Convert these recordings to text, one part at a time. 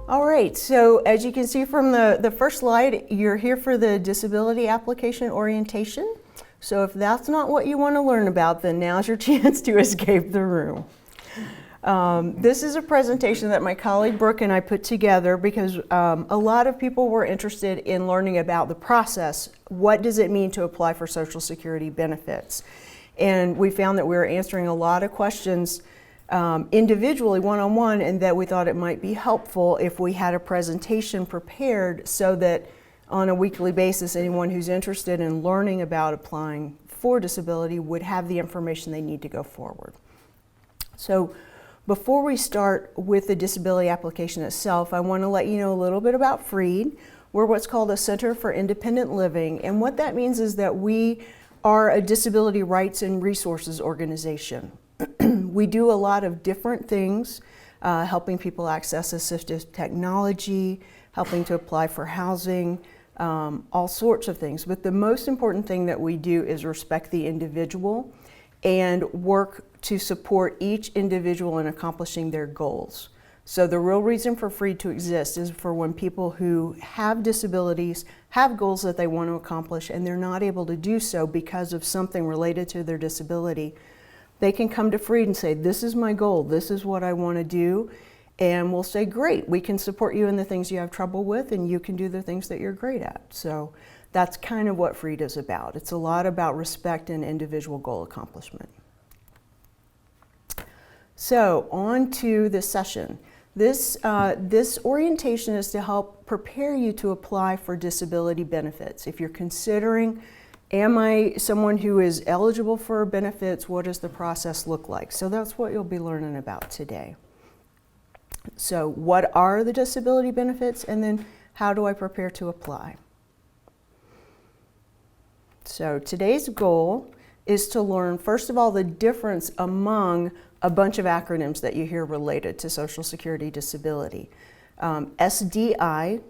All right, so as you can see from the first slide, you're here for the disability application orientation. So if that's not what you want to learn about, then now's your chance to escape the room. This is a presentation that my colleague Brooke and I put together because a lot of people were interested in learning about the process. What does it mean to apply for Social Security benefits? And we found that we were answering a lot of questions individually, one-on-one, and that we thought it might be helpful if we had a presentation prepared so that on a weekly basis, anyone who's interested in learning about applying for disability would have the information they need to go forward. So before we start with the disability application itself, I want to let you know a little bit about FREED. We're what's called a Center for Independent Living, and what that means is that we are a disability rights and resources organization. We do a lot of different things, helping people access assistive technology, helping to apply for housing, all sorts of things. But the most important thing that we do is respect the individual and work to support each individual in accomplishing their goals. So the real reason for FREED to exist is for when people who have disabilities have goals that they want to accomplish and they're not able to do so because of something related to their disability, they can come to FREED and say, this is my goal, this is what I want to do, and we'll say, great, we can support you in the things you have trouble with and you can do the things that you're great at. So that's kind of what FREED is about. It's a lot about respect and individual goal accomplishment. So on to this session. This orientation is to help prepare you to apply for disability benefits. If you're considering, am I someone who is eligible for benefits, what does the process look like? So that's what you'll be learning about today. So what are the disability benefits, and then how do I prepare to apply? So today's goal is to learn, first of all, the difference among a bunch of acronyms that you hear related to Social Security disability. SDI,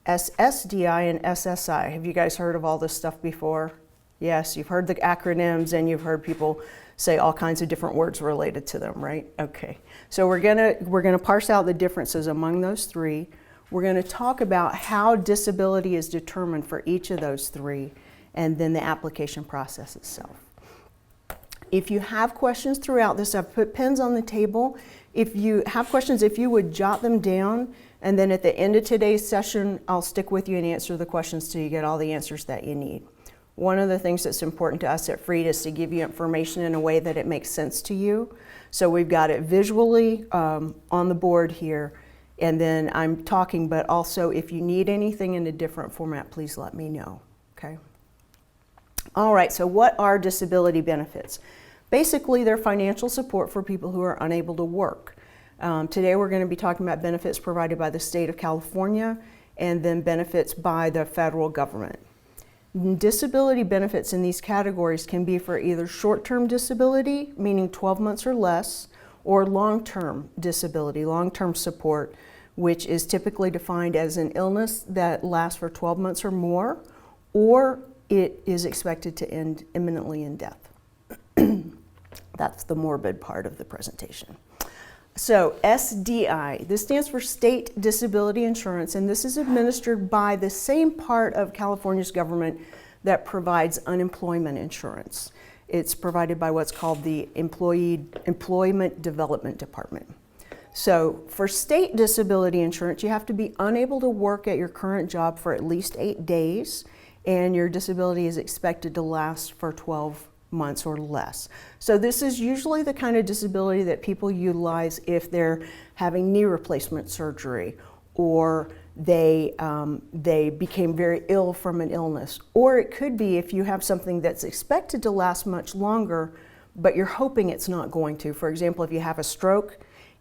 SSDI, and SSI. Have you guys heard of all this stuff before? Yes, you've heard the acronyms and you've heard people say all kinds of different words related to them, right? Okay, so we're gonna parse out the differences among those three. We're gonna talk about how disability is determined for each of those three, and then the application process itself. If you have questions throughout this, I've put pens on the table. If you have questions, if you would jot them down, and then at the end of today's session, I'll stick with you and answer the questions till you get all the answers that you need. One of the things that's important to us at FREED is to give you information in a way that it makes sense to you. So we've got it visually on the board here, and then I'm talking, but also if you need anything in a different format, please let me know, okay? All right, so what are disability benefits? Basically, they're financial support for people who are unable to work. Today we're going to be talking about benefits provided by the state of California and then benefits by the federal government. Disability benefits in these categories can be for either short-term disability, meaning 12 months or less, or long-term disability, long-term support, which is typically defined as an illness that lasts for 12 months or more, or it is expected to end imminently in death. That's the morbid part of the presentation. So SDI, this stands for State Disability Insurance, and this is administered by the same part of California's government that provides unemployment insurance. It's provided by what's called the Employment Development Department. So for state disability insurance, you have to be unable to work at your current job for at least 8 days, and your disability is expected to last for 12 months or less. So this is usually the kind of disability that people utilize if they're having knee replacement surgery, or they became very ill from an illness. Or it could be if you have something that's expected to last much longer, but you're hoping it's not going to. For example, if you have a stroke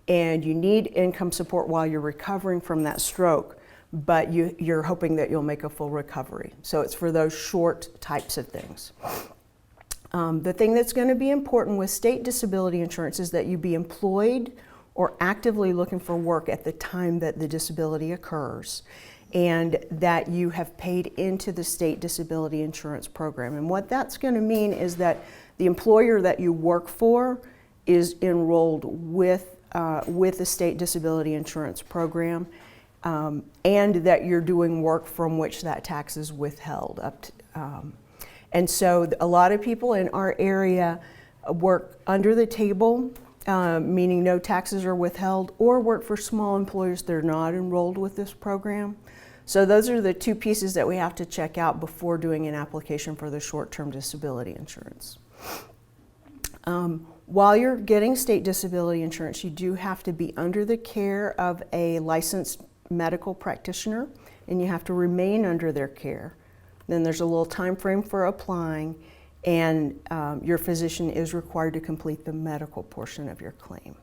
and you need income support while you're recovering from that stroke, but you're hoping that you'll make a full recovery. So it's for those short types of things. The thing that's going to be important with state disability insurance is that you be employed or actively looking for work at the time that the disability occurs, and that you have paid into the state disability insurance program. And what that's going to mean is that the employer that you work for is enrolled with the state disability insurance program. and that you're doing work from which that tax is withheld. And so a lot of people in our area work under the table, meaning no taxes are withheld, or work for small employers that are not enrolled with this program. So those are the two pieces that we have to check out before doing an application for the short-term disability insurance. While you're getting state disability insurance, you do have to be under the care of a licensed medical practitioner, and you have to remain under their care. Then there's a little time frame for applying, and your physician is required to complete the medical portion of your claim.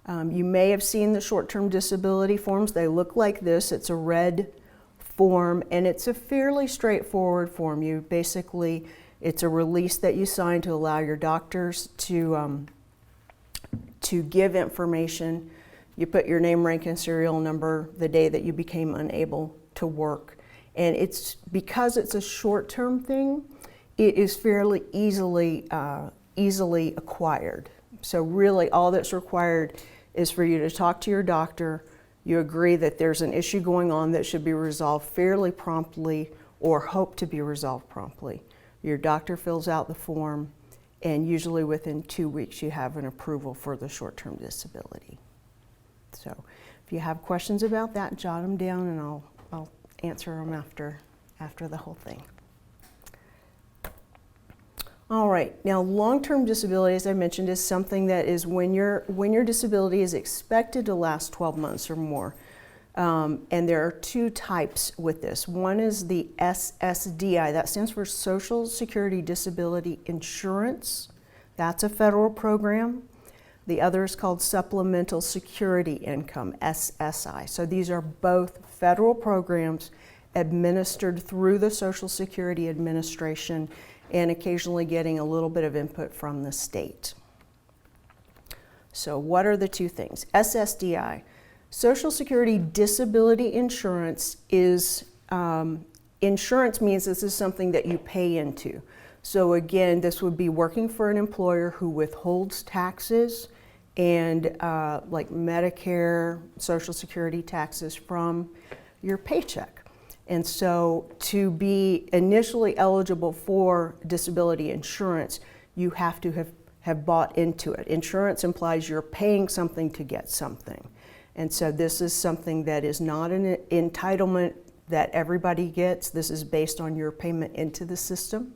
You may have seen the short-term disability forms. They look like this. It's a red form, and it's a fairly straightforward form. It's a release that you sign to allow your doctors to give information. You put your name, rank, and serial number, the day that you became unable to work. And because it's a short-term thing, it is fairly easily acquired. So really all that's required is for you to talk to your doctor. You agree that there's an issue going on that should be resolved fairly promptly or hope to be resolved promptly. Your doctor fills out the form, and usually within 2 weeks you have an approval for the short-term disability. So if you have questions about that, jot them down, and I'll answer them after the whole thing. All right, now long-term disability, as I mentioned, is something that is when your disability is expected to last 12 months or more. And there are two types with this. One is the SSDI, that stands for Social Security Disability Insurance. That's a federal program. The other is called Supplemental Security Income, SSI. So these are both federal programs administered through the Social Security Administration, and occasionally getting a little bit of input from the state. So what are the two things? SSDI, Social Security Disability Insurance, is insurance means this is something that you pay into. So again, this would be working for an employer who withholds taxes and like Medicare, Social Security taxes from your paycheck. And so to be initially eligible for disability insurance, you have to have bought into it. Insurance implies you're paying something to get something. And so this is something that is not an entitlement that everybody gets. This is based on your payment into the system.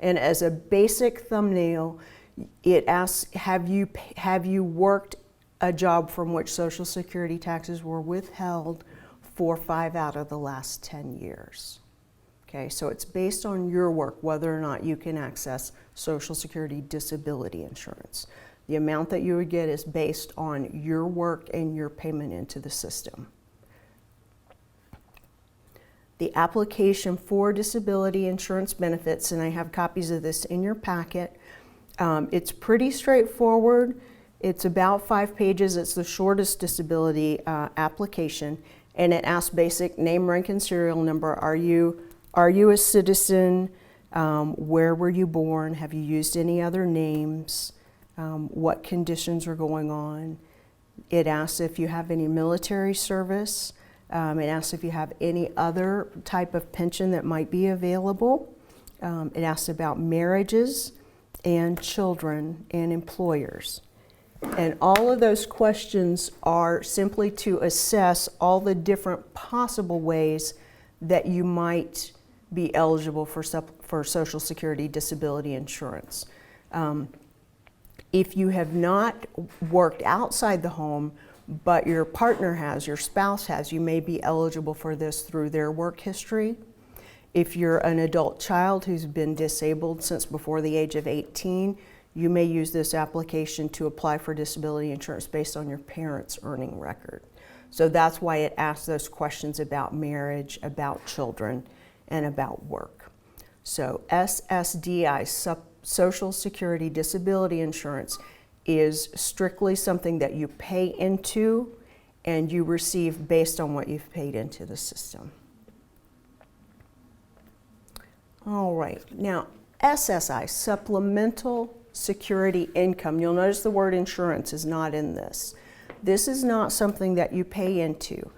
And as a basic thumbnail, it asks, have you worked a job from which Social Security taxes were withheld for 5 out of the last 10 years. Okay, so it's based on your work whether or not you can access Social Security disability insurance. The amount that you would get is based on your work and your payment into the system. The application for disability insurance benefits, and I have copies of this in your packet. It's pretty straightforward. It's about 5 pages. It's the shortest disability application. And it asks basic name, rank, and serial number. Are you a citizen? Where were you born? Have you used any other names? What conditions are going on? It asks if you have any military service. It asks if you have any other type of pension that might be available. It asks about marriages and children and employers. And all of those questions are simply to assess all the different possible ways that you might be eligible for Social Security disability insurance. If you have not worked outside the home, but your partner has, your spouse has, you may be eligible for this through their work history. If you're an adult child who's been disabled since before the age of 18, you may use this application to apply for disability insurance based on your parents' earning record. So that's why it asks those questions about marriage, about children, and about work. So SSDI, Social Security Disability Insurance, is strictly something that you pay into and you receive based on what you've paid into the system. All right, now SSI, Supplemental Security Income. You'll notice the word insurance is not in this. This is not something that you pay into.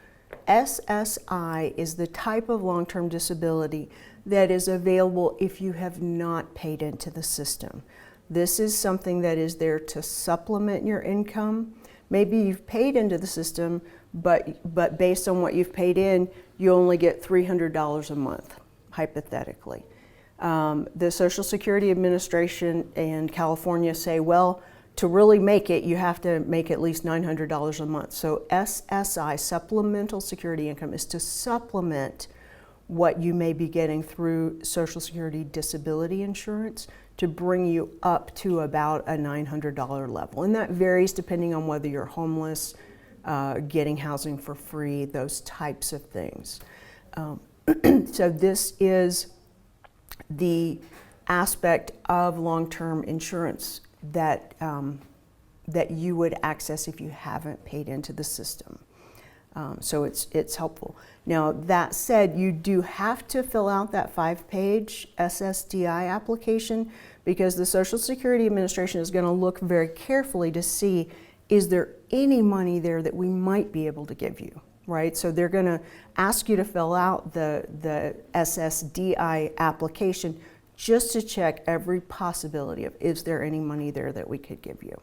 SSI is the type of long-term disability that is available if you have not paid into the system. This is something that is there to supplement your income. Maybe you've paid into the system, but based on what you've paid in, you only get $300 a month, hypothetically. The Social Security Administration and California say, well, to really make it, you have to make at least $900 a month. So SSI, Supplemental Security Income, is to supplement what you may be getting through Social Security disability insurance to bring you up to about a $900 level. And that varies depending on whether you're homeless, getting housing for free, those types of things. So this is the aspect of long-term insurance that you would access if you haven't paid into the system. So it's helpful. Now, that said, you do have to fill out that 5-page SSDI application because the Social Security Administration is going to look very carefully to see, is there any money there that we might be able to give you, right? So they're going to ask you to fill out the SSDI application just to check every possibility of, is there any money there that we could give you?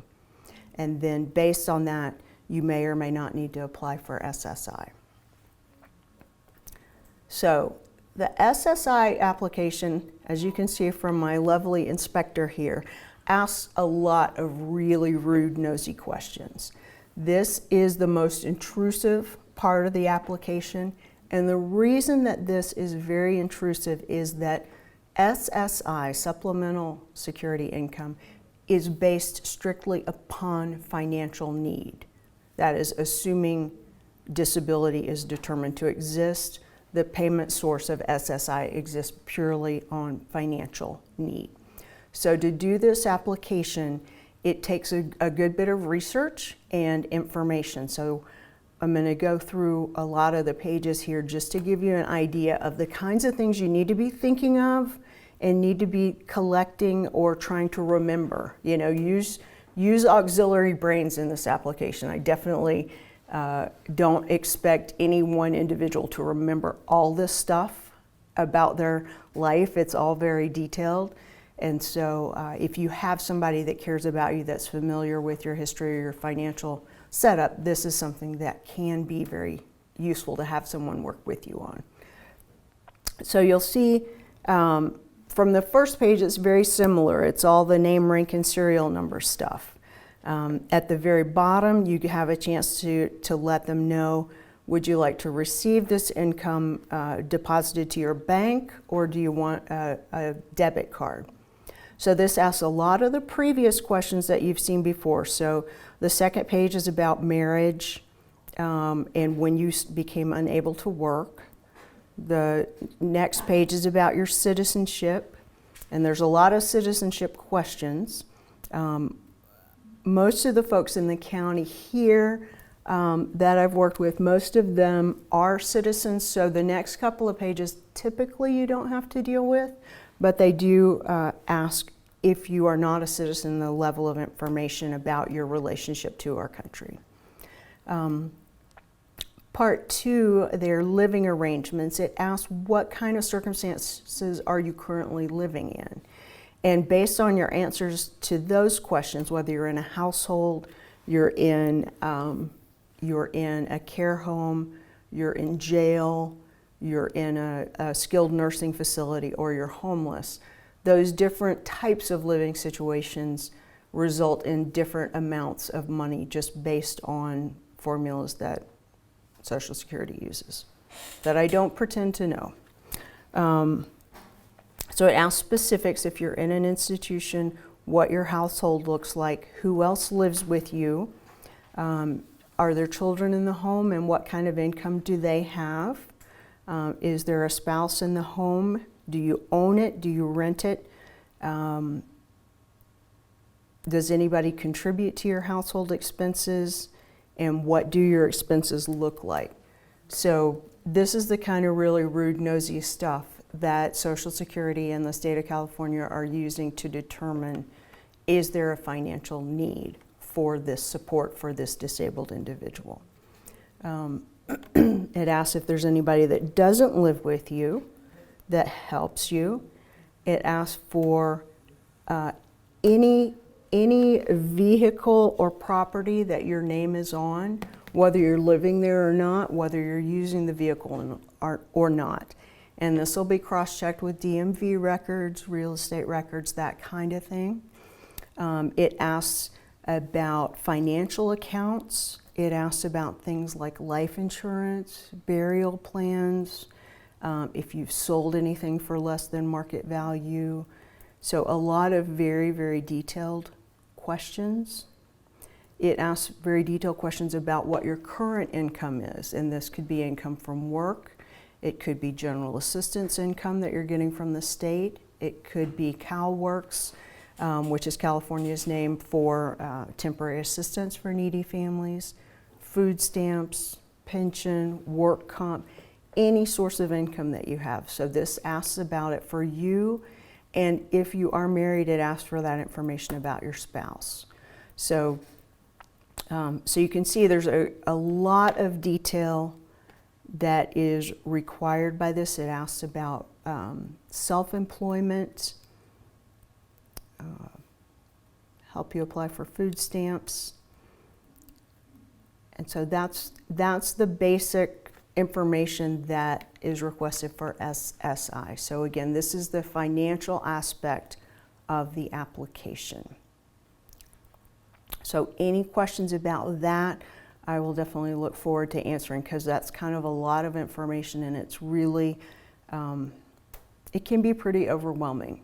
And then based on that, you may or may not need to apply for SSI. So the SSI application, as you can see from my lovely inspector here, asks a lot of really rude, nosy questions. This is the most intrusive part of the application, and the reason that this is very intrusive is that SSI, Supplemental Security Income, is based strictly upon financial need. That is, assuming disability is determined to exist, the payment source of SSI exists purely on financial need. So to do this application, it takes a good bit of research and information. So I'm going to go through a lot of the pages here just to give you an idea of the kinds of things you need to be thinking of and need to be collecting or trying to remember. You know, use auxiliary brains in this application. I definitely don't expect any one individual to remember all this stuff about their life. It's all very detailed. And so if you have somebody that cares about you, that's familiar with your history or your financial setup, this is something that can be very useful to have someone work with you on. So you'll see from the first page, it's very similar. It's all the name, rank, and serial number stuff. At the very bottom, you have a chance to let them know, would you like to receive this income deposited to your bank, or do you want a debit card? So this asks a lot of the previous questions that you've seen before. So the second page is about marriage and when you became unable to work. The next page is about your citizenship, and there's a lot of citizenship questions. Most of the folks in the county here that I've worked with, most of them are citizens, so the next couple of pages typically you don't have to deal with, but they do ask if you are not a citizen, the level of information about your relationship to our country. Part 2, their living arrangements. It asks what kind of circumstances are you currently living in? And based on your answers to those questions, whether you're in a household, you're in a care home, you're in jail, you're in a skilled nursing facility, or you're homeless, those different types of living situations result in different amounts of money just based on formulas that Social Security uses that I don't pretend to know. So it asks specifics if you're in an institution, what your household looks like, who else lives with you, are there children in the home, and what kind of income do they have? Is there a spouse in the home? Do you own it? Do you rent it? Does anybody contribute to your household expenses? And what do your expenses look like? So this is the kind of really rude, nosy stuff that Social Security and the state of California are using to determine, is there a financial need for this support for this disabled individual. It asks if there's anybody that doesn't live with you that helps you. It asks for any vehicle or property that your name is on, whether you're living there or not, whether you're using the vehicle or not. And this will be cross-checked with DMV records, real estate records, that kind of thing. It asks about financial accounts. It asks about things like life insurance, burial plans, if you've sold anything for less than market value. So a lot of very, very detailed questions. It asks very detailed questions about what your current income is, and this could be income from work. It could be general assistance income that you're getting from the state. It could be CalWORKS, which is California's name for temporary assistance for needy families, food stamps, pension, work comp, any source of income that you have. So this asks about it for you, and if you are married, it asks for that information about your spouse. So, so you can see there's a lot of detail that is required by this. It asks about self-employment, help you apply for food stamps. And so that's the basic information that is requested for SSI. So again, this is the financial aspect of the application. So any questions about that, I will definitely look forward to answering, because that's kind of a lot of information, and it's really, it can be pretty overwhelming.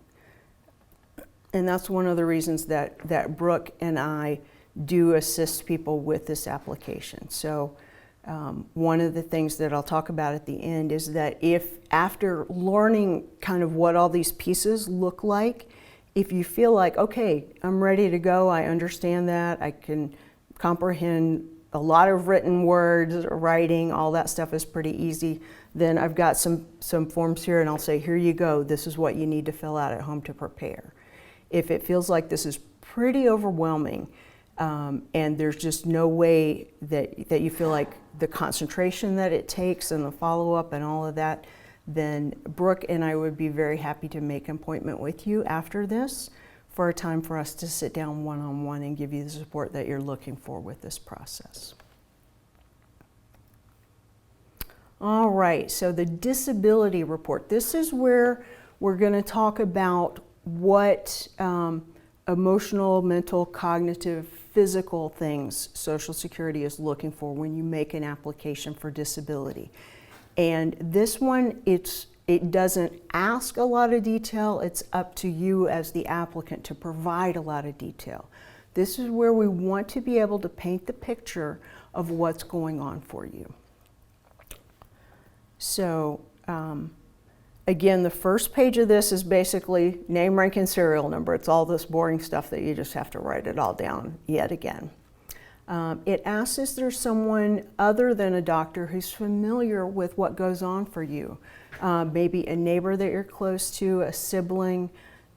And that's one of the reasons that Brooke and I do assist people with this application. So one of the things that I'll talk about at the end is that if after learning kind of what all these pieces look like, if you feel like, okay, I'm ready to go, I understand that, I can comprehend a lot of written words, writing, all that stuff is pretty easy, then I've got some forms here, and I'll say, here you go, this is what you need to fill out at home to prepare. If it feels like this is pretty overwhelming, and there's just no way that you feel like the concentration that it takes and the follow-up and all of that, then Brooke and I would be very happy to make an appointment with you after this for a time for us to sit down one-on-one and give you the support that you're looking for with this process. All right, so the disability report. This is where we're going to talk about what emotional, mental, cognitive, physical things Social Security is looking for when you make an application for disability. And this one, it doesn't ask a lot of detail. It's up to you as the applicant to provide a lot of detail. This is where we want to be able to paint the picture of what's going on for you. So, again, the first page of this is basically name, rank, and serial number. It's all this boring stuff that you just have to write it all down yet again. It asks if there's someone other than a doctor who's familiar with what goes on for you. Maybe a neighbor that you're close to, a sibling,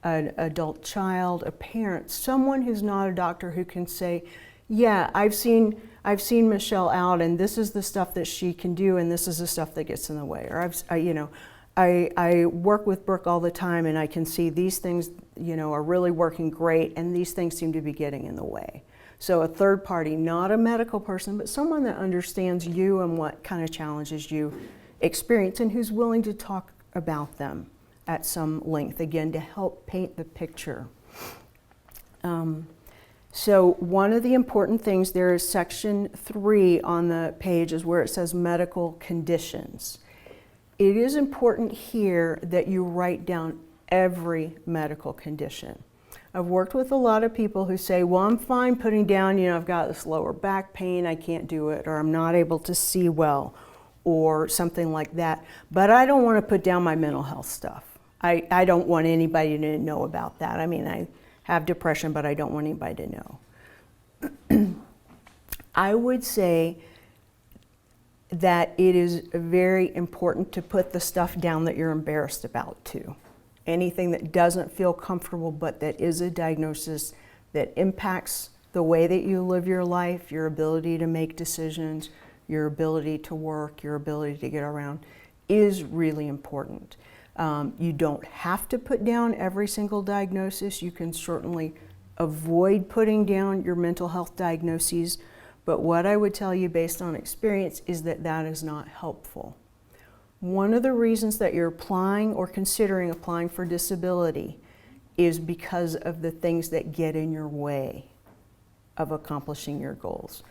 an adult child, a parent, someone who's not a doctor who can say, yeah, I've seen Michelle out, and this is the stuff that she can do, and this is the stuff that gets in the way. Or I work with Brooke all the time, and I can see these things, are really working great, and these things seem to be getting in the way. So a third party, not a medical person, but someone that understands you and what kind of challenges you experience, and who's willing to talk about them at some length, again, to help paint the picture. So one of the important things there is section 3 on the page is where it says medical conditions. It is important here that you write down every medical condition. I've worked with a lot of people who say, well, I'm fine putting down, I've got this lower back pain, I can't do it, or I'm not able to see well, or something like that. But I don't want to put down my mental health stuff. I don't want anybody to know about that. I mean, I have depression, but I don't want anybody to know. I would say that it is very important to put the stuff down that you're embarrassed about too. Anything that doesn't feel comfortable, but that is a diagnosis that impacts the way that you live your life, your ability to make decisions, your ability to work, your ability to get around is really important. You don't have to put down every single diagnosis. You can certainly avoid putting down your mental health diagnoses, but what I would tell you based on experience is that that is not helpful. One of the reasons that you're applying or considering applying for disability is because of the things that get in your way of accomplishing your goals.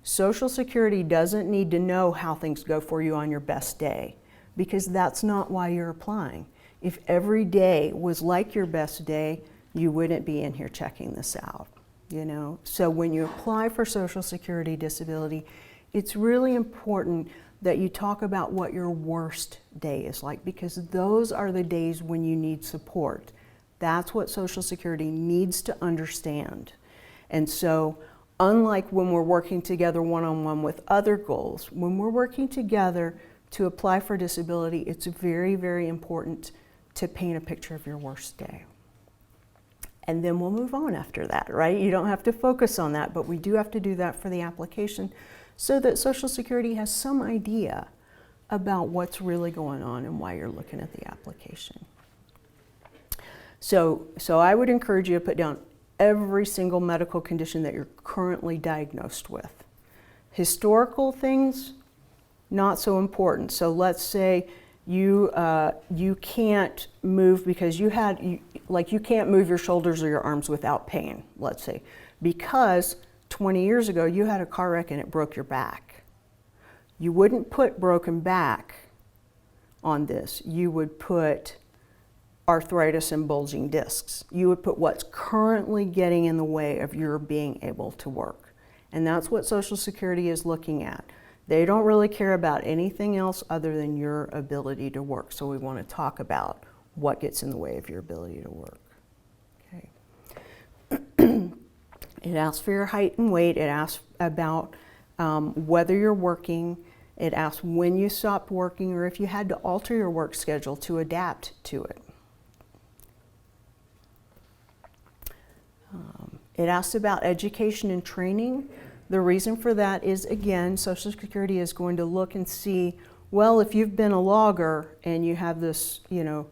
Social Security doesn't need to know how things go for you on your best day, because that's not why you're applying. If every day was like your best day, you wouldn't be in here checking this out, you know? So when you apply for Social Security disability, it's really important that you talk about what your worst day is like, because those are the days when you need support. That's what Social Security needs to understand. And so, unlike when we're working together one-on-one with other goals, when we're working together to apply for disability, it's very, very important to paint a picture of your worst day. And then we'll move on after that, right? You don't have to focus on that, but we do have to do that for the application so that Social Security has some idea about what's really going on and why you're looking at the application. So I would encourage you to put down every single medical condition that you're currently diagnosed with. Historical things, not so important. So let's say you can't move because you can't move your shoulders or your arms without pain, let's say, because 20 years ago you had a car wreck and it broke your back. You wouldn't put broken back on this. You would put arthritis and bulging discs. You would put what's currently getting in the way of your being able to work. And that's what Social Security is looking at. They don't really care about anything else other than your ability to work. So we want to talk about what gets in the way of your ability to work. Okay. It asks for your height and weight. It asks about whether you're working. It asks when you stopped working or if you had to alter your work schedule to adapt to it. It asks about education and training. The reason for that is, again, Social Security is going to look and see, well, if you've been a logger and you have this, you know,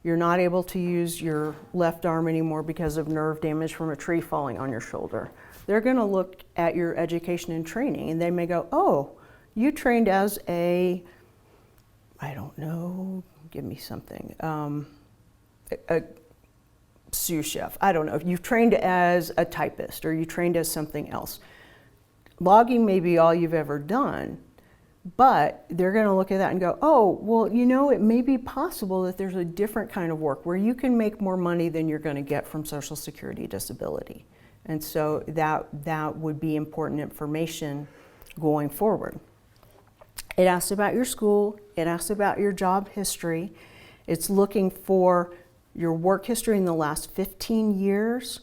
you're not able to use your left arm anymore because of nerve damage from a tree falling on your shoulder. They're going to look at your education and training, and they may go, oh, you trained as a, I don't know, give me something, a sous chef. I don't know. If you've trained as a typist or you trained as something else. Logging may be all you've ever done, but they're going to look at that and go, oh, well, you know, it may be possible that there's a different kind of work where you can make more money than you're going to get from Social Security disability. And so that would be important information going forward. It asks about your school. It asks about your job history. It's looking for your work history in the last 15 years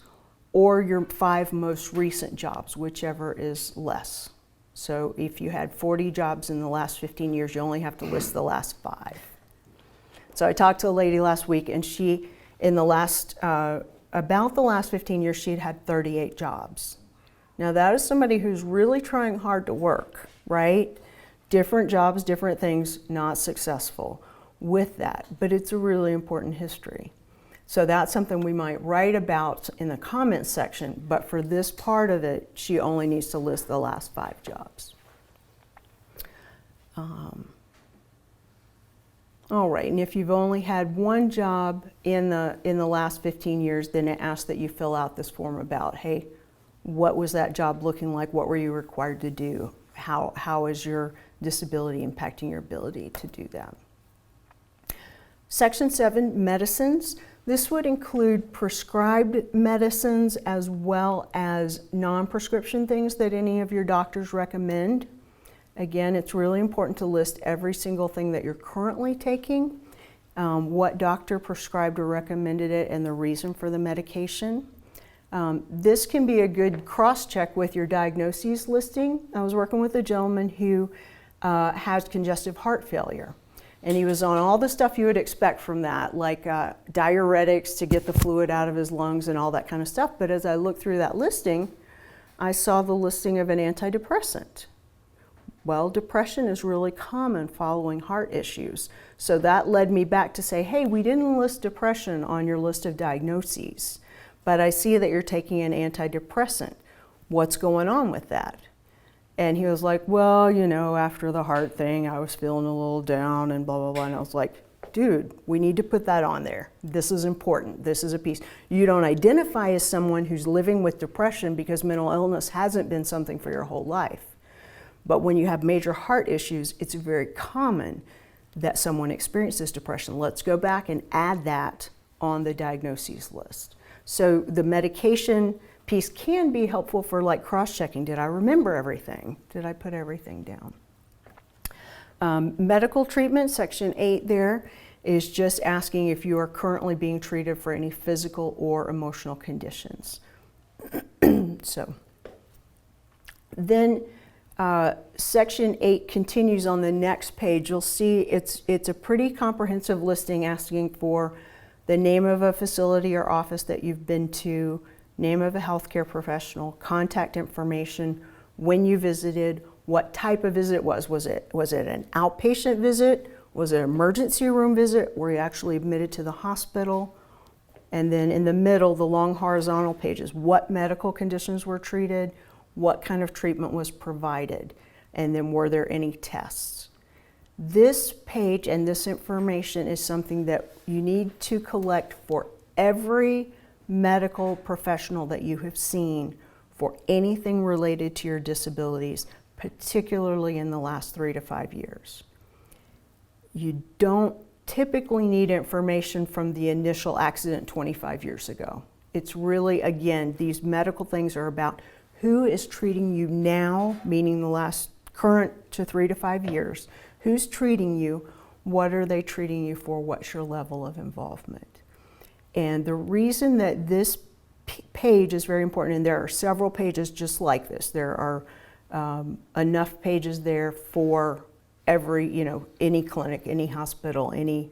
or your 5 most recent jobs, whichever is less. So if you had 40 jobs in the last 15 years, you only have to list the last 5. So I talked to a lady last week, and she, in the last, about the last 15 years, she'd had 38 jobs. Now that is somebody who's really trying hard to work, right? Different jobs, different things, not successful with that, but it's a really important history. So that's something we might write about in the comments section, but for this part of it, she only needs to list the last 5 jobs. All right, and if you've only had 1 job in the last 15 years, then it asks that you fill out this form about, hey, what was that job looking like? What were you required to do? How is your disability impacting your ability to do that? Section 7, medicines. This would include prescribed medicines as well as non-prescription things that any of your doctors recommend. Again, it's really important to list every single thing that you're currently taking, what doctor prescribed or recommended it, and the reason for the medication. This can be a good cross-check with your diagnoses listing. I was working with a gentleman who has congestive heart failure. And he was on all the stuff you would expect from that, like diuretics to get the fluid out of his lungs and all that kind of stuff. But as I looked through that listing, I saw the listing of an antidepressant. Well, depression is really common following heart issues. So that led me back to say, hey, we didn't list depression on your list of diagnoses, but I see that you're taking an antidepressant. What's going on with that? And he was like, well, you know, after the heart thing, I was feeling a little down and blah, blah, blah. And I was like, dude, we need to put that on there. This is important. This is a piece. You don't identify as someone who's living with depression because mental illness hasn't been something for your whole life. But when you have major heart issues, it's very common that someone experiences depression. Let's go back and add that on the diagnoses list. So the medication piece can be helpful for like cross-checking. Did I remember everything? Did I put everything down? Medical treatment, section 8 there, is just asking if you are currently being treated for any physical or emotional conditions. So then section 8 continues on the next page. You'll see it's a pretty comprehensive listing asking for the name of a facility or office that you've been to, name of a healthcare professional, contact information, when you visited, what type of visit it was. Was it an outpatient visit? Was it an emergency room visit? Were you actually admitted to the hospital? And then in the middle, the long horizontal pages, what medical conditions were treated, what kind of treatment was provided, and then were there any tests. This page and this information is something that you need to collect for every medical professional that you have seen for anything related to your disabilities, particularly in the last 3 to 5 years. You don't typically need information from the initial accident 25 years ago. It's really, again, these medical things are about who is treating you now, meaning the last current to 3 to 5 years, who's treating you, what are they treating you for, what's your level of involvement. And the reason that this page is very important, and there are several pages just like this, there are enough pages there for every, any clinic, any hospital, any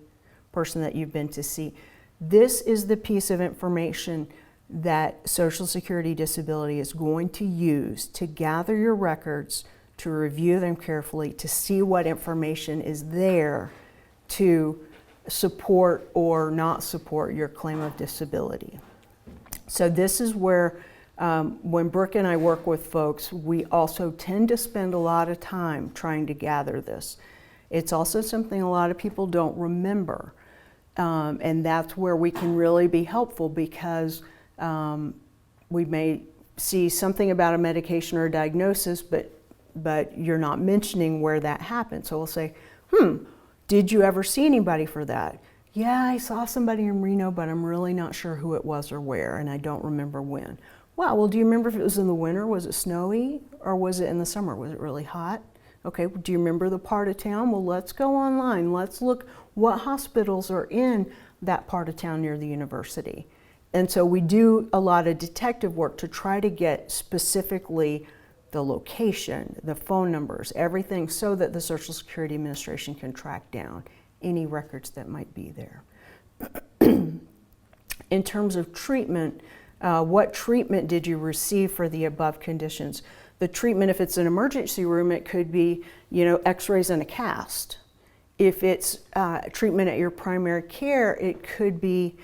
person that you've been to see. This is the piece of information that Social Security Disability is going to use to gather your records, to review them carefully, to see what information is there to support or not support your claim of disability. So this is where, when Brooke and I work with folks, we also tend to spend a lot of time trying to gather this. It's also something a lot of people don't remember. And that's where we can really be helpful because we may see something about a medication or a diagnosis, but you're not mentioning where that happened. So we'll say, did you ever see anybody for that? Yeah, I saw somebody in Reno, but I'm really not sure who it was or where, and I don't remember when. Wow, well, do you remember if it was in the winter? Was it snowy? Or was it in the summer? Was it really hot? Okay, do you remember the part of town? Well, let's go online. Let's look what hospitals are in that part of town near the university. And so we do a lot of detective work to try to get specifically the location, the phone numbers, everything, so that the Social Security Administration can track down any records that might be there. In terms of treatment, what treatment did you receive for the above conditions? The treatment, if it's an emergency room, it could be, x-rays and a cast. If it's treatment at your primary care, it could be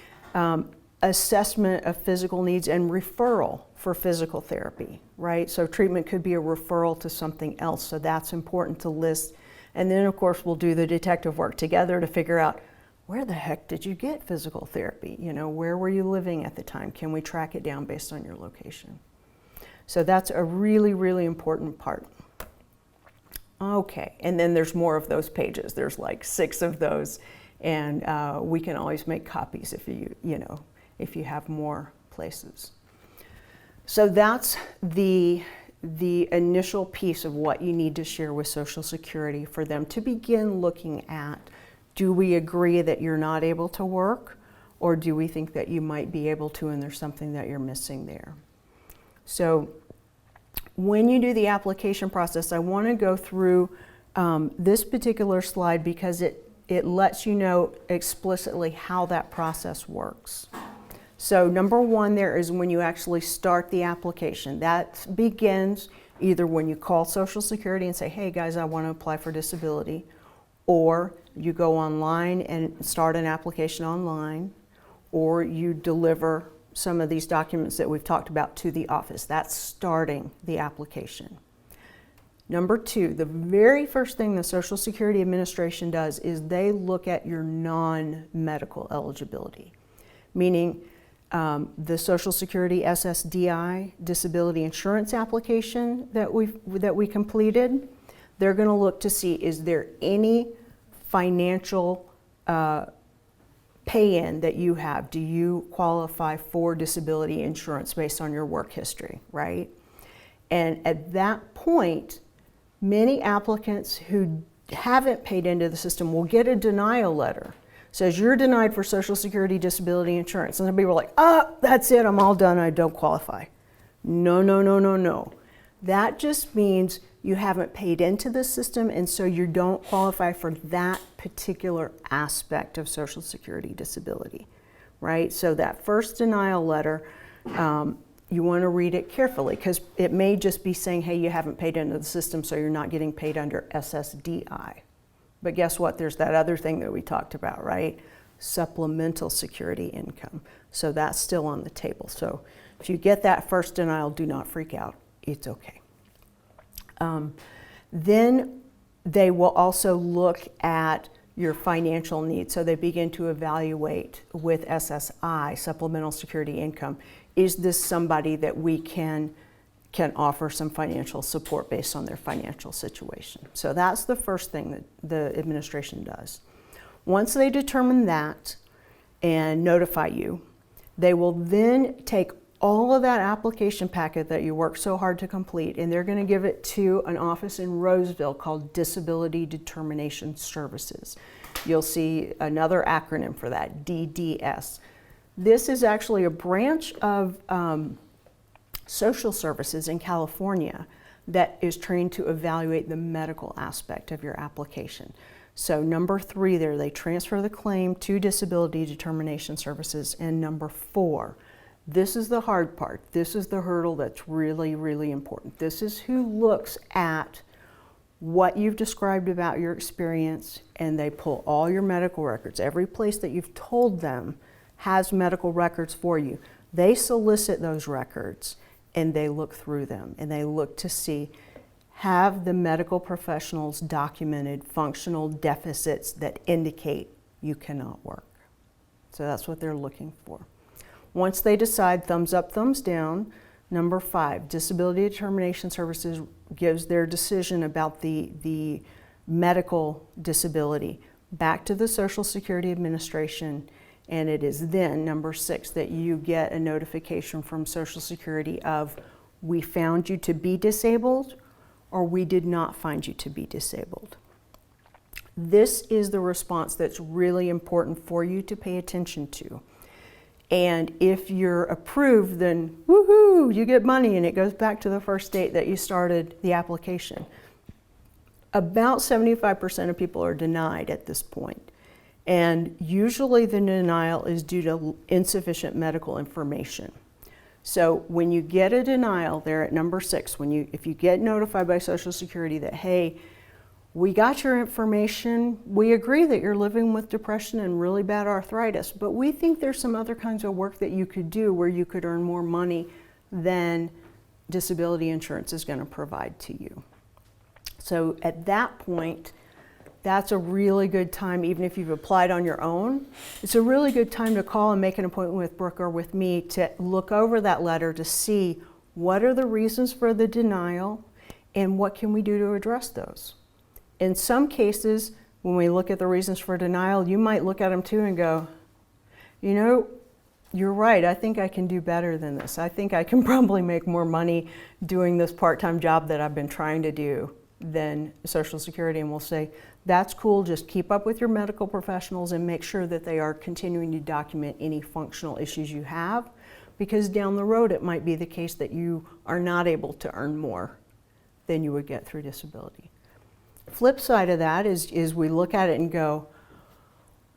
assessment of physical needs and referral for physical therapy, right? So treatment could be a referral to something else, so that's important to list. And then, of course, we'll do the detective work together to figure out, where the heck did you get physical therapy? Where were you living at the time? Can we track it down based on your location? So that's a really, really important part. Okay, and then there's more of those pages. There's like 6 of those, and we can always make copies if if you have more places. So that's the initial piece of what you need to share with Social Security for them to begin looking at. Do we agree that you're not able to work, or do we think that you might be able to and there's something that you're missing there? So when you do the application process, I want to go through this particular slide because it lets you know explicitly how that process works. So number one there is when you actually start the application. That begins either when you call Social Security and say, hey guys, I want to apply for disability, or you go online and start an application online, or you deliver some of these documents that we've talked about to the office. That's starting the application. Number two, the very first thing the Social Security Administration does is they look at your non-medical eligibility, meaning the Social Security SSDI disability insurance application that we completed. They're going to look to see, is there any financial pay-in that you have? Do you qualify for disability insurance based on your work history, right? And at that point, many applicants who haven't paid into the system will get a denial letter. Says you're denied for Social Security disability insurance. And some people are like, that's it, I'm all done, I don't qualify. No, no, no, no, no. That just means you haven't paid into the system, and so you don't qualify for that particular aspect of Social Security disability, right? So that first denial letter, you want to read it carefully, because it may just be saying, hey, you haven't paid into the system, so you're not getting paid under SSDI. But guess what? There's that other thing that we talked about, right? Supplemental security income. So that's still on the table. So if you get that first denial, do not freak out. It's okay. Then they will also look at your financial needs. So they begin to evaluate with SSI, supplemental security income. Is this somebody that we can offer some financial support based on their financial situation? So that's the first thing that the administration does. Once they determine that and notify you, they will then take all of that application packet that you worked so hard to complete, and they're going to give it to an office in Roseville called Disability Determination Services. You'll see another acronym for that, DDS. This is actually a branch of social services in California that is trained to evaluate the medical aspect of your application. So number 3 there, they transfer the claim to Disability Determination Services. And number 4, this is the hard part. This is the hurdle that's really, really important. This is who looks at what you've described about your experience, and they pull all your medical records. Every place that you've told them has medical records for you. They solicit those records and they look through them, and they look to see, have the medical professionals documented functional deficits that indicate you cannot work. So that's what they're looking for. Once they decide, thumbs up, thumbs down, number 5, Disability Determination Services gives their decision about the medical disability back to the Social Security Administration. And it is then, number 6, that you get a notification from Social Security of, we found you to be disabled, or we did not find you to be disabled. This is the response that's really important for you to pay attention to. And if you're approved, then woohoo, you get money, and it goes back to the first date that you started the application. About 75% of people are denied at this point. And usually the denial is due to insufficient medical information. So when you get a denial there at number 6, if you get notified by Social Security that, hey, we got your information, we agree that you're living with depression and really bad arthritis, but we think there's some other kinds of work that you could do where you could earn more money than disability insurance is going to provide to you. So at that point, that's a really good time, even if you've applied on your own, it's a really good time to call and make an appointment with Brooke or with me to look over that letter to see what are the reasons for the denial and what can we do to address those. In some cases, when we look at the reasons for denial, you might look at them too and go, you know, you're right, I think I can do better than this. I think I can probably make more money doing this part-time job that I've been trying to do than Social Security. And we'll say, that's cool, just keep up with your medical professionals and make sure that they are continuing to document any functional issues you have, because down the road it might be the case that you are not able to earn more than you would get through disability. Flip side of that is we look at it and go,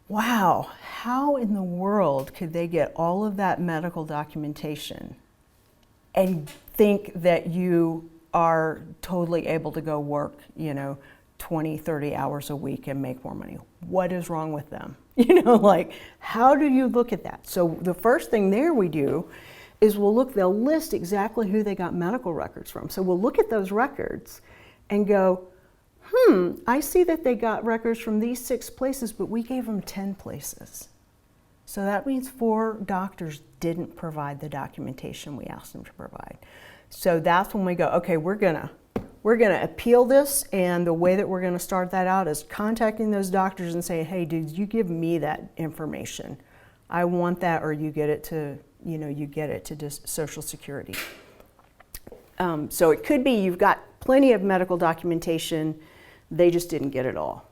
wow, how in the world could they get all of that medical documentation and think that you are totally able to go work, 20, 30 hours a week and make more money? What is wrong with them? How do you look at that? So the first thing there we do is they'll list exactly who they got medical records from. So we'll look at those records and go, I see that they got records from these 6 places, but we gave them 10 places. So that means 4 doctors didn't provide the documentation we asked them to provide. So that's when we go, okay, we're gonna appeal this, and the way that we're gonna start that out is contacting those doctors and saying, hey, did you give me that information? I want that, or you get it to, Social Security. So it could be you've got plenty of medical documentation, they just didn't get it all.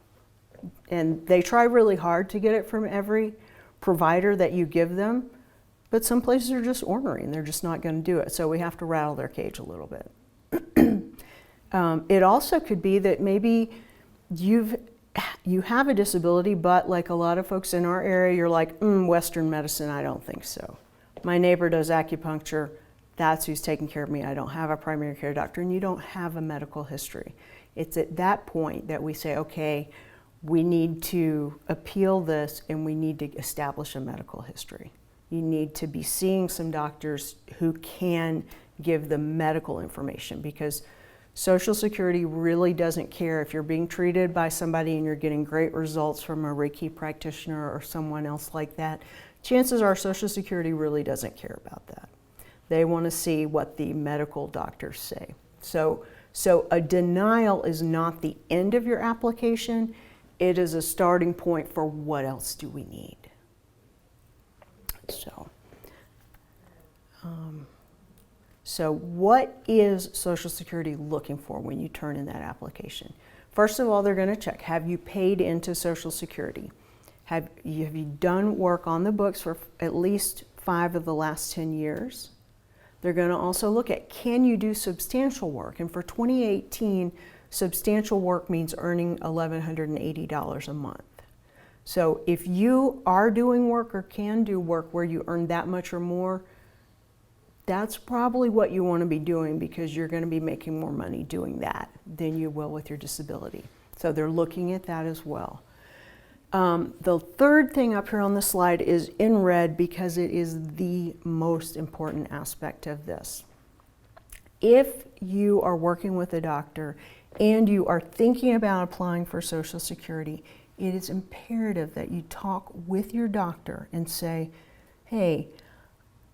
And they try really hard to get it from every provider that you give them, but some places are just ornery and they're just not going to do it. So we have to rattle their cage a little bit. It also could be that maybe you have a disability, but like a lot of folks in our area, you're like, Western medicine, I don't think so. My neighbor does acupuncture, that's who's taking care of me. I don't have a primary care doctor, and you don't have a medical history. It's at that point that we say, okay, we need to appeal this and we need to establish a medical history. You need to be seeing some doctors who can give the medical information, because Social Security really doesn't care if you're being treated by somebody and you're getting great results from a Reiki practitioner or someone else like that. Chances are Social Security really doesn't care about that. They want to see what the medical doctors say. So a denial is not the end of your application. It is a starting point for what else do we need. So what is Social Security looking for when you turn in that application? First of all, they're going to check, have you paid into Social Security? Have you done work on the books for at least 5 of the last 10 years? They're going to also look at, can you do substantial work? And for 2018, substantial work means earning $1,180 a month. So if you are doing work or can do work where you earn that much or more, that's probably what you want to be doing, because you're going to be making more money doing that than you will with your disability. So they're looking at that as well. The third thing up here on the slide is in red because it is the most important aspect of this. If you are working with a doctor and you are thinking about applying for Social Security, it is imperative that you talk with your doctor and say, hey,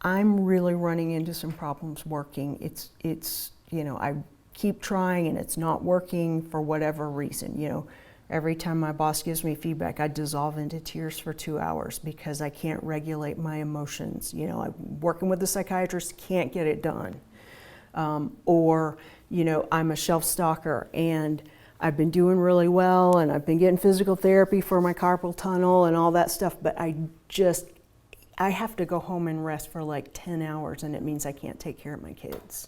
I'm really running into some problems working. I keep trying and it's not working for whatever reason. Every time my boss gives me feedback, I dissolve into tears for 2 hours because I can't regulate my emotions. I'm working with a psychiatrist, can't get it done. Or I'm a shelf stalker and I've been doing really well and I've been getting physical therapy for my carpal tunnel and all that stuff, but I have to go home and rest for like 10 hours and it means I can't take care of my kids.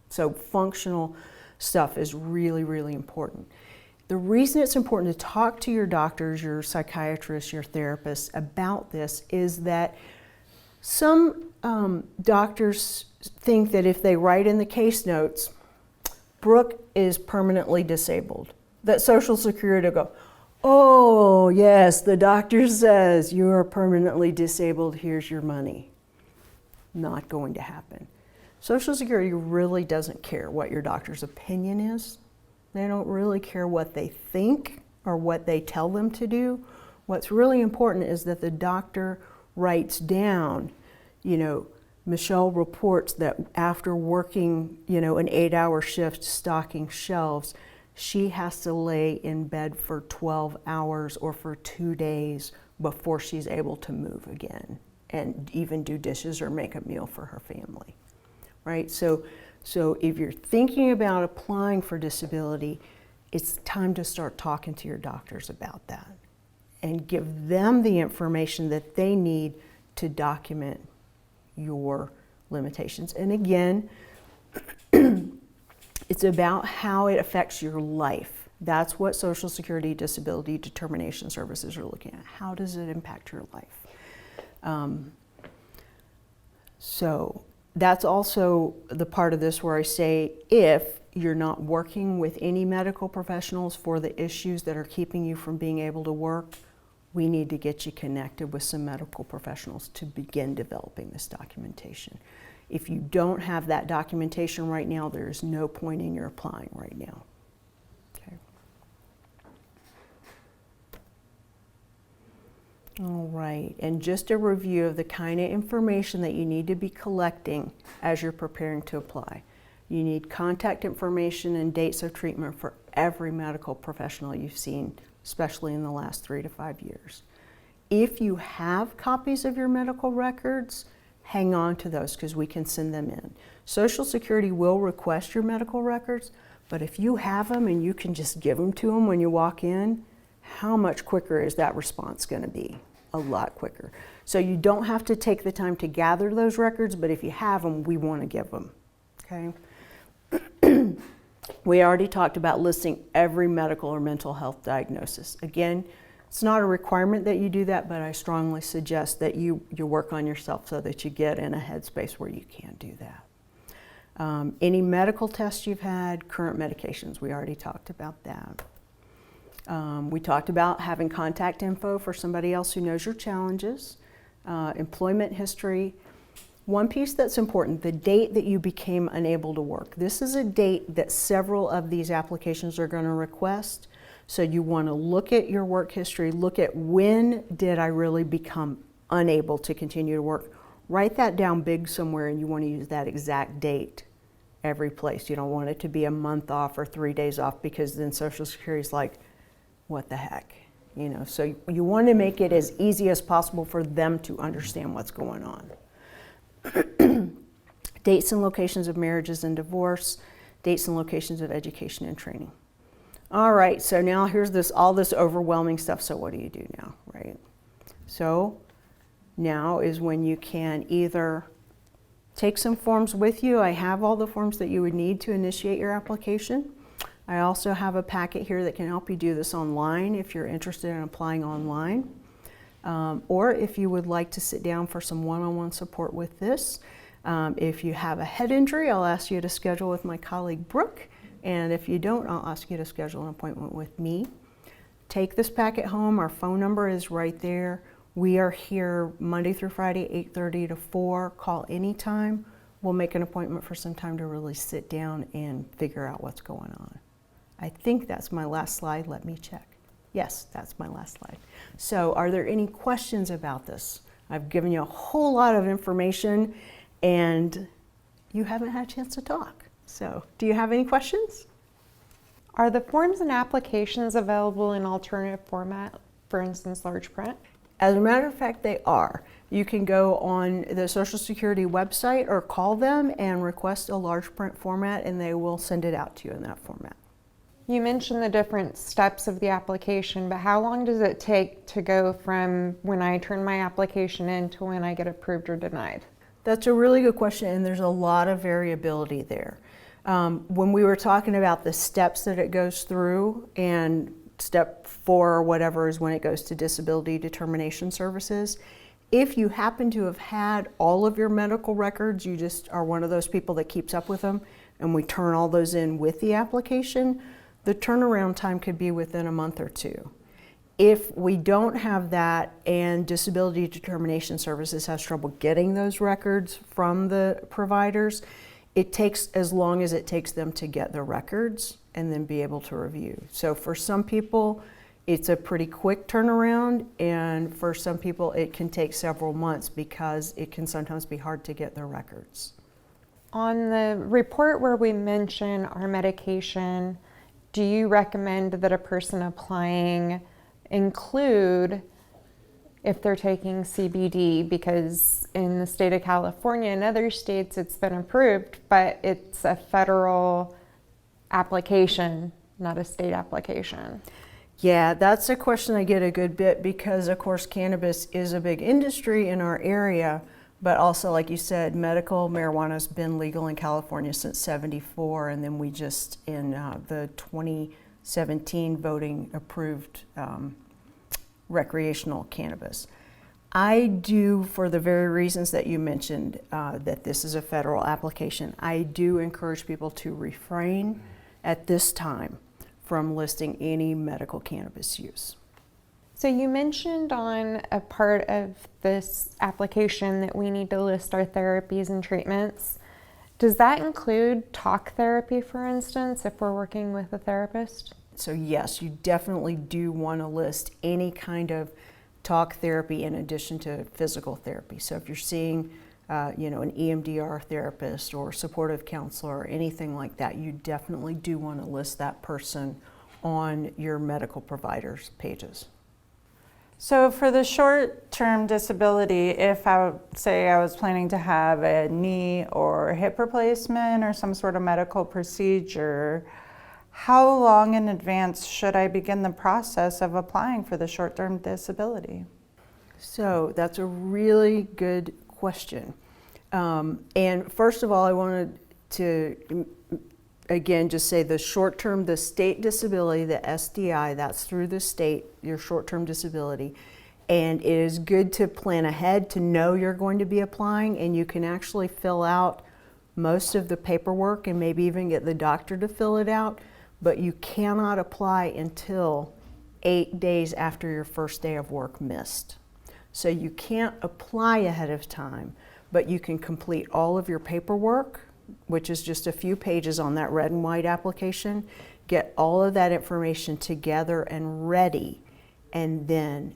So functional stuff is really, really important. The reason it's important to talk to your doctors, your psychiatrists, your therapists about this is that some doctors think that if they write in the case notes, Brooke is permanently disabled, that Social Security will go, oh yes, the doctor says you are permanently disabled, here's your money. Not going to happen. Social Security really doesn't care what your doctor's opinion is. They don't really care what they think or what they tell them to do. What's really important is that the doctor writes down, Michelle reports that after working, an 8-hour shift stocking shelves, she has to lay in bed for 12 hours or for 2 days before she's able to move again and even do dishes or make a meal for her family, right? So if you're thinking about applying for disability, it's time to start talking to your doctors about that and give them the information that they need to document your limitations. And again, it's about how it affects your life. That's what Social Security Disability Determination Services are looking at. How does it impact your life? So that's also the part of this where I say, if you're not working with any medical professionals for the issues that are keeping you from being able to work, we need to get you connected with some medical professionals to begin developing this documentation. If you don't have that documentation right now, there's no point in your applying right now. Okay. All right, and just a review of the kind of information that you need to be collecting as you're preparing to apply. You need contact information and dates of treatment for every medical professional you've seen, especially in the last 3 to 5 years. If you have copies of your medical records, hang on to those because we can send them in. Social Security will request your medical records, but if you have them and you can just give them to them when you walk in, how much quicker is that response going to be? A lot quicker. So you don't have to take the time to gather those records, but if you have them, we want to give them. Okay? We already talked about listing every medical or mental health diagnosis. Again, it's not a requirement that you do that, but I strongly suggest that you work on yourself so that you get in a headspace where you can do that. Any medical tests you've had, current medications, we already talked about that. We talked about having contact info for somebody else who knows your challenges, employment history. One piece that's important, the date that you became unable to work. This is a date that several of these applications are going to request. So you want to look at your work history, look at when did I really become unable to continue to work. Write that down big somewhere, and you want to use that exact date every place. You don't want it to be a month off or 3 days off, because then Social Security's like, what the heck? You know, so you want to make it as easy as possible for them to understand what's going on. Dates and locations of marriages and divorce, dates and locations of education and training. All right, so now here's all this overwhelming stuff. So what do you do now, right? So now is when you can either take some forms with you. I have all the forms that you would need to initiate your application. I also have a packet here that can help you do this online if you're interested in applying online. Or if you would like to sit down for some one-on-one support with this. If you have a head injury, I'll ask you to schedule with my colleague Brooke. And if you don't, I'll ask you to schedule an appointment with me. Take this packet home. Our phone number is right there. We are here Monday through Friday, 8:30 to 4. Call anytime. We'll make an appointment for some time to really sit down and figure out what's going on. I think that's my last slide. Let me check. Yes, that's my last slide. So are there any questions about this? I've given you a whole lot of information and you haven't had a chance to talk. So do you have any questions? Are the forms and applications available in alternative format, for instance, large print? As a matter of fact, they are. You can go on the Social Security website or call them and request a large print format, and they will send it out to you in that format. You mentioned the different steps of the application, but how long does it take to go from when I turn my application in to when I get approved or denied? That's a really good question, and there's a lot of variability there. When we were talking about the steps that it goes through, and step 4 or whatever is when it goes to Disability Determination Services, if you happen to have had all of your medical records, you just are one of those people that keeps up with them, and we turn all those in with the application, the turnaround time could be within a month or 2. If we don't have that and Disability Determination Services has trouble getting those records from the providers, it takes as long as it takes them to get the records and then be able to review. So for some people, it's a pretty quick turnaround, and for some people it can take several months because it can sometimes be hard to get their records. On the report where we mention our medication, do you recommend that a person applying include if they're taking CBD? Because in the state of California and other states it's been approved, but it's a federal application, not a state application. Yeah, that's a question I get a good bit because, of course, cannabis is a big industry in our area, but also, like you said, medical marijuana has been legal in California since '74, and then we just, in the 17 voting approved recreational cannabis. I do, for the very reasons that you mentioned, that this is a federal application, I do encourage people to refrain at this time from listing any medical cannabis use. So you mentioned on a part of this application that we need to list our therapies and treatments. Does that include talk therapy, for instance, if we're working with a therapist? So yes, you definitely do want to list any kind of talk therapy in addition to physical therapy. So if you're seeing an EMDR therapist or supportive counselor or anything like that, you definitely do want to list that person on your medical provider's pages. So for the short-term disability, if I was planning to have a knee or hip replacement or some sort of medical procedure, how long in advance should I begin the process of applying for the short-term disability? So that's a really good question. And first of all, I wanted to again just say the short-term, the state disability, the SDI, that's through the state, your short-term disability. And it is good to plan ahead to know you're going to be applying, and you can actually fill out most of the paperwork and maybe even get the doctor to fill it out, but you cannot apply until 8 days after your first day of work missed. So you can't apply ahead of time, but you can complete all of your paperwork, which is just a few pages on that red and white application, get all of that information together and ready, and then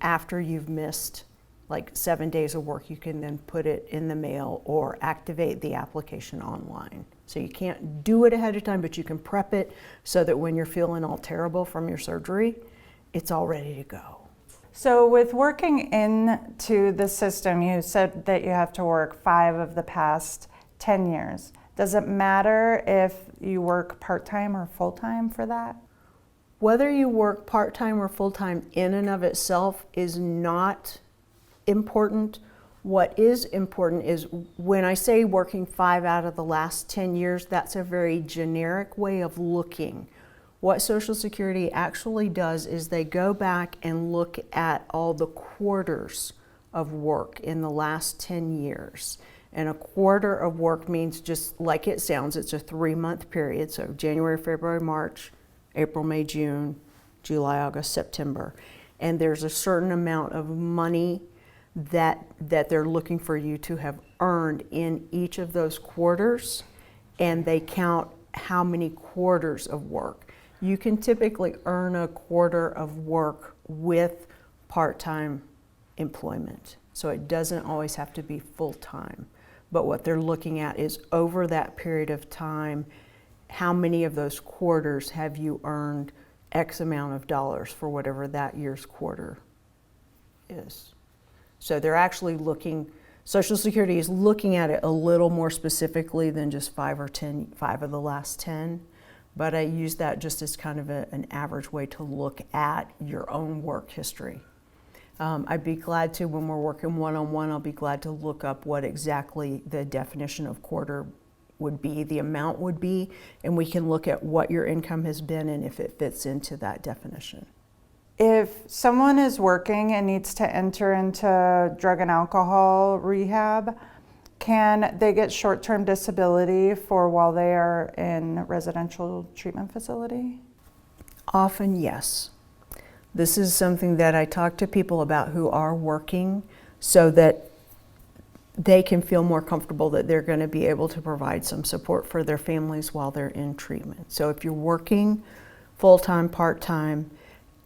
after you've missed like 7 days of work, you can then put it in the mail or activate the application online. So you can't do it ahead of time, but you can prep it so that when you're feeling all terrible from your surgery, it's all ready to go. So with working into the system, you said that you have to work 5 of the past 10 years. Does it matter if you work part-time or full-time for that? Whether you work part-time or full-time in and of itself is not important. What is important is when I say working 5 out of the last 10 years, that's a very generic way of looking. What Social Security actually does is they go back and look at all the quarters of work in the last 10 years. And a quarter of work means, just like it sounds, it's a 3-month period. So January, February, March, April, May, June, July, August, September. And there's a certain amount of money that they're looking for you to have earned in each of those quarters, and they count how many quarters of work. You can typically earn a quarter of work with part-time employment. So it doesn't always have to be full-time. But what they're looking at is over that period of time, how many of those quarters have you earned X amount of dollars for whatever that year's quarter is. So they're actually looking, Social Security is looking at it a little more specifically than just 5 of the last 10. But I use that just as kind of an average way to look at your own work history. I'd be glad to, when we're working one-on-one, I'll be glad to look up what exactly the definition of quarter would be, the amount would be, and we can look at what your income has been and if it fits into that definition. If someone is working and needs to enter into drug and alcohol rehab, can they get short-term disability for while they are in residential treatment facility? Often, yes. This is something that I talk to people about who are working so that they can feel more comfortable that they're going to be able to provide some support for their families while they're in treatment. So if you're working full-time, part-time,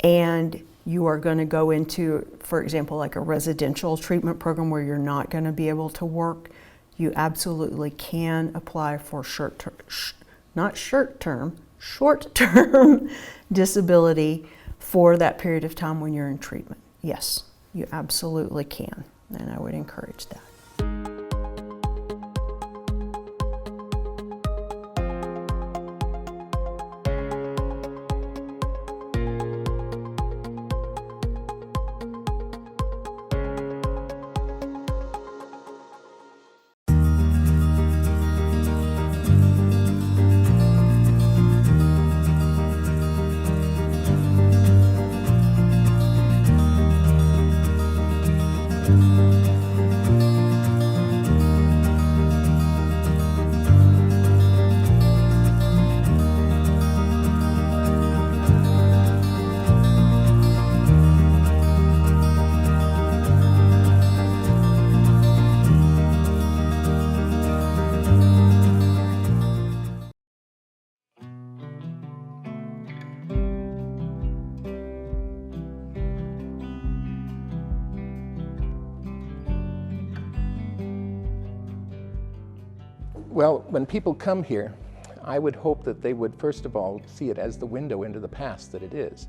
and you are going to go into, for example, like a residential treatment program where you're not going to be able to work, you absolutely can apply for short-term disability for that period of time when you're in treatment. Yes, you absolutely can, and I would encourage that. Well, when people come here, I would hope that they would first of all see it as the window into the past that it is,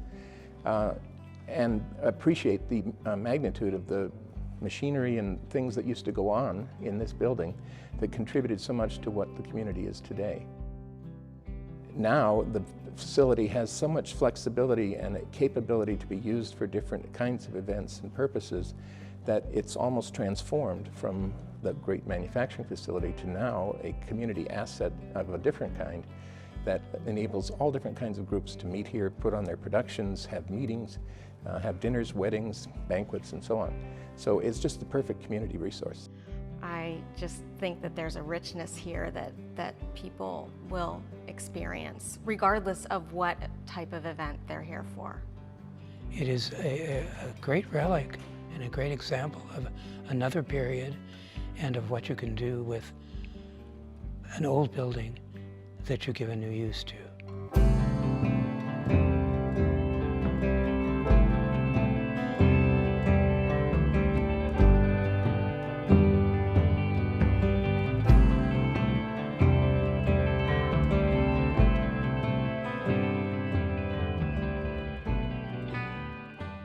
and appreciate the magnitude of the machinery and things that used to go on in this building that contributed so much to what the community is today. Now the facility has so much flexibility and a capability to be used for different kinds of events and purposes that it's almost transformed from the great manufacturing facility to now a community asset of a different kind that enables all different kinds of groups to meet here, put on their productions, have meetings, have dinners, weddings, banquets, and so on. So it's just the perfect community resource. I just think that there's a richness here that people will experience, regardless of what type of event they're here for. It is a great relic and a great example of another period and of what you can do with an old building that you give a new use to.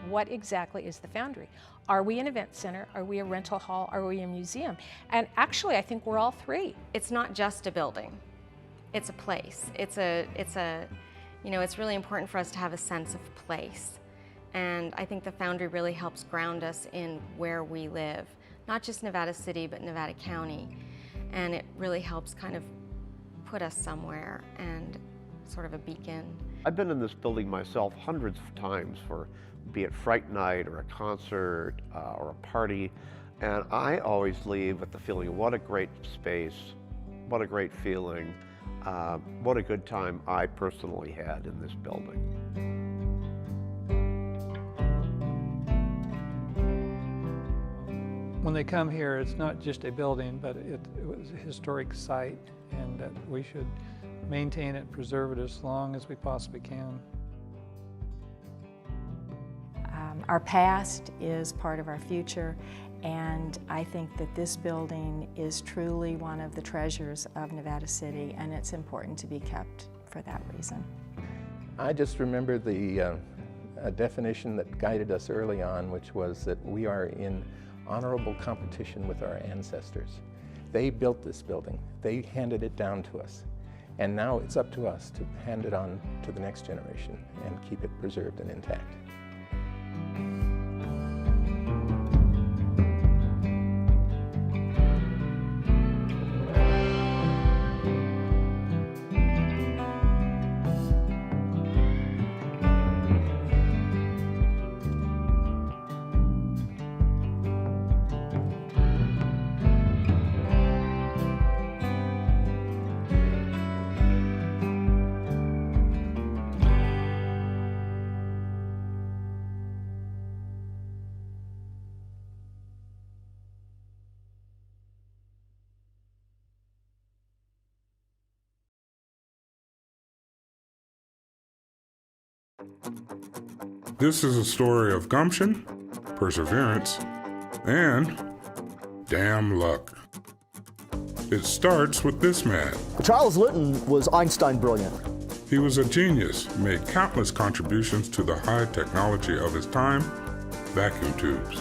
What exactly is the Foundry? Are we an event center? Are we a rental hall? Are we a museum? And actually, I think we're all three. It's not just a building. It's a place. It's really important for us to have a sense of place. And I think the Foundry really helps ground us in where we live, not just Nevada City, but Nevada County. And it really helps kind of put us somewhere and sort of a beacon. I've been in this building myself hundreds of times for be it Fright Night or a concert or a party, and I always leave with the feeling, what a great space, what a great feeling, what a good time I personally had in this building. When they come here, it's not just a building, but it was a historic site, and that we should maintain it, preserve it as long as we possibly can. Our past is part of our future, and I think that this building is truly one of the treasures of Nevada City, and it's important to be kept for that reason. I just remember the definition that guided us early on, which was that we are in honorable competition with our ancestors. They built this building. They handed it down to us. And now it's up to us to hand it on to the next generation and keep it preserved and intact. This is a story of gumption, perseverance, and damn luck. It starts with this man. Charles Litton was Einstein brilliant. He was a genius, made countless contributions to the high technology of his time, vacuum tubes.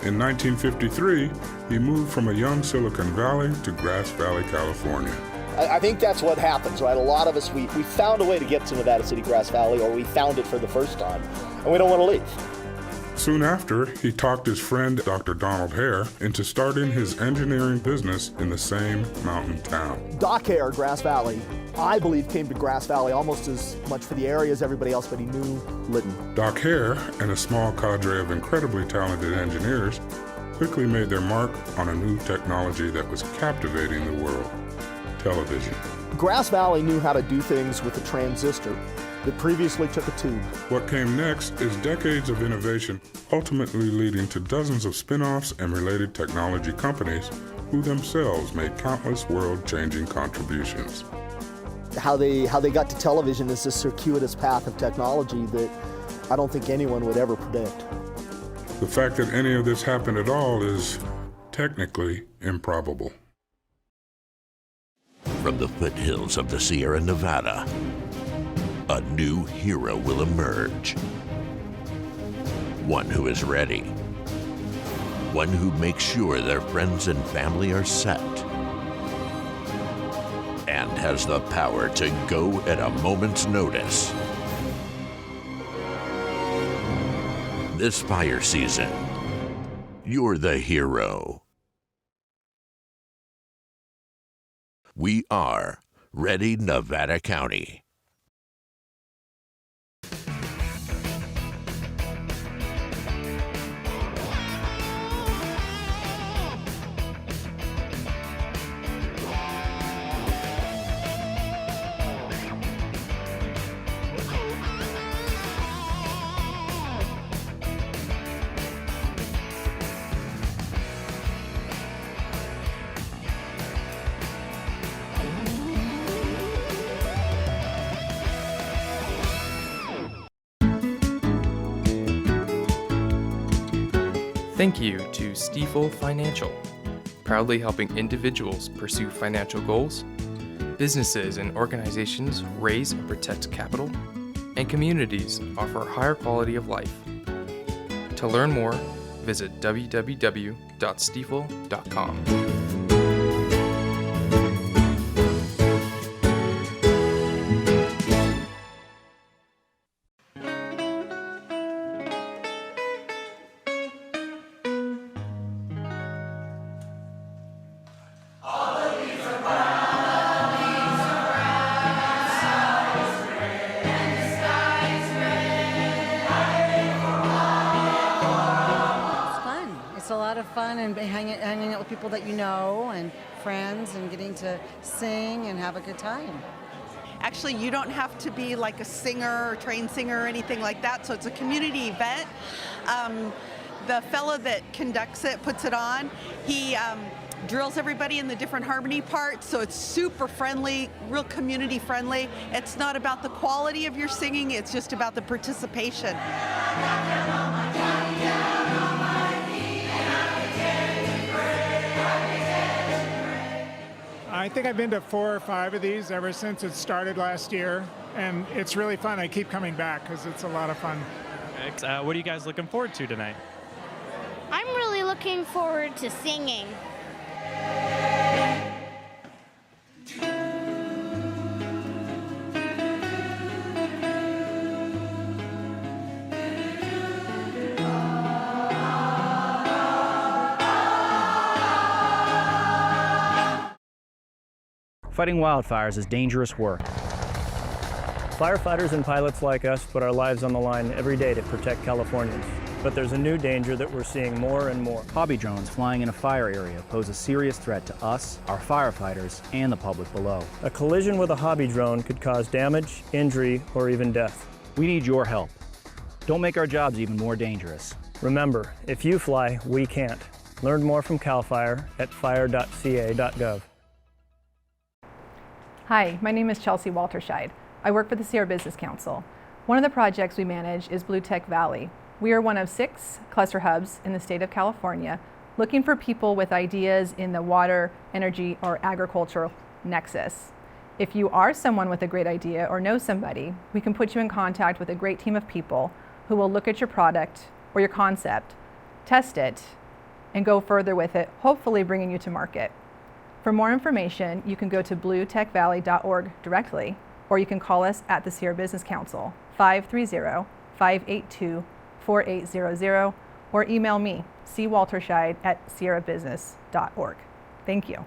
In 1953, he moved from a young Silicon Valley to Grass Valley, California. I think that's what happens, right? A lot of us, we found a way to get to Nevada City, Grass Valley, or we found it for the first time, and we don't want to leave. Soon after, he talked his friend Dr. Donald Hare into starting his engineering business in the same mountain town. Doc Hare, Grass Valley, I believe came to Grass Valley almost as much for the area as everybody else, but he knew Litton. Doc Hare and a small cadre of incredibly talented engineers quickly made their mark on a new technology that was captivating the world: television. Grass Valley knew how to do things with a transistor that previously took a tube. What came next is decades of innovation, ultimately leading to dozens of spin-offs and related technology companies who themselves made countless world-changing contributions. How they got to television is this circuitous path of technology that I don't think anyone would ever predict. The fact that any of this happened at all is technically improbable. from the foothills of the Sierra Nevada, a new hero will emerge. One who is ready. One who makes sure their friends and family are set. And has the power to go at a moment's notice. This fire season, you're the hero. We are Ready Nevada County. Thank you to Stifel Financial, proudly helping individuals pursue financial goals, businesses and organizations raise and protect capital, and communities offer a higher quality of life. To learn more, visit www.stifel.com. It's a lot of fun and hanging out with people that you know and friends and getting to sing and have a good time. Actually, you don't have to be like a singer or trained singer or anything like that, so it's a community event. The fellow that conducts it, puts it on, he drills everybody in the different harmony parts, so it's super friendly, real community friendly. It's not about the quality of your singing, it's just about the participation. I think I've been to 4 or 5 of these ever since it started last year, and it's really fun. I keep coming back because it's a lot of fun. What are you guys looking forward to tonight? I'm really looking forward to singing. Fighting wildfires is dangerous work. Firefighters and pilots like us put our lives on the line every day to protect Californians. But there's a new danger that we're seeing more and more. Hobby drones flying in a fire area pose a serious threat to us, our firefighters, and the public below. A collision with a hobby drone could cause damage, injury, or even death. We need your help. Don't make our jobs even more dangerous. Remember, if you fly, we can't. Learn more from CAL FIRE at fire.ca.gov. Hi, my name is Chelsea Walterscheid. I work for the Sierra Business Council. One of the projects we manage is Blue Tech Valley. We are one of 6 cluster hubs in the state of California looking for people with ideas in the water, energy, or agricultural nexus. If you are someone with a great idea or know somebody, we can put you in contact with a great team of people who will look at your product or your concept, test it, and go further with it, hopefully bringing you to market. For more information, you can go to bluetechvalley.org directly, or you can call us at the Sierra Business Council, 530-582-4800, or email me, cwalterscheid@sierrabusiness.org. Thank you.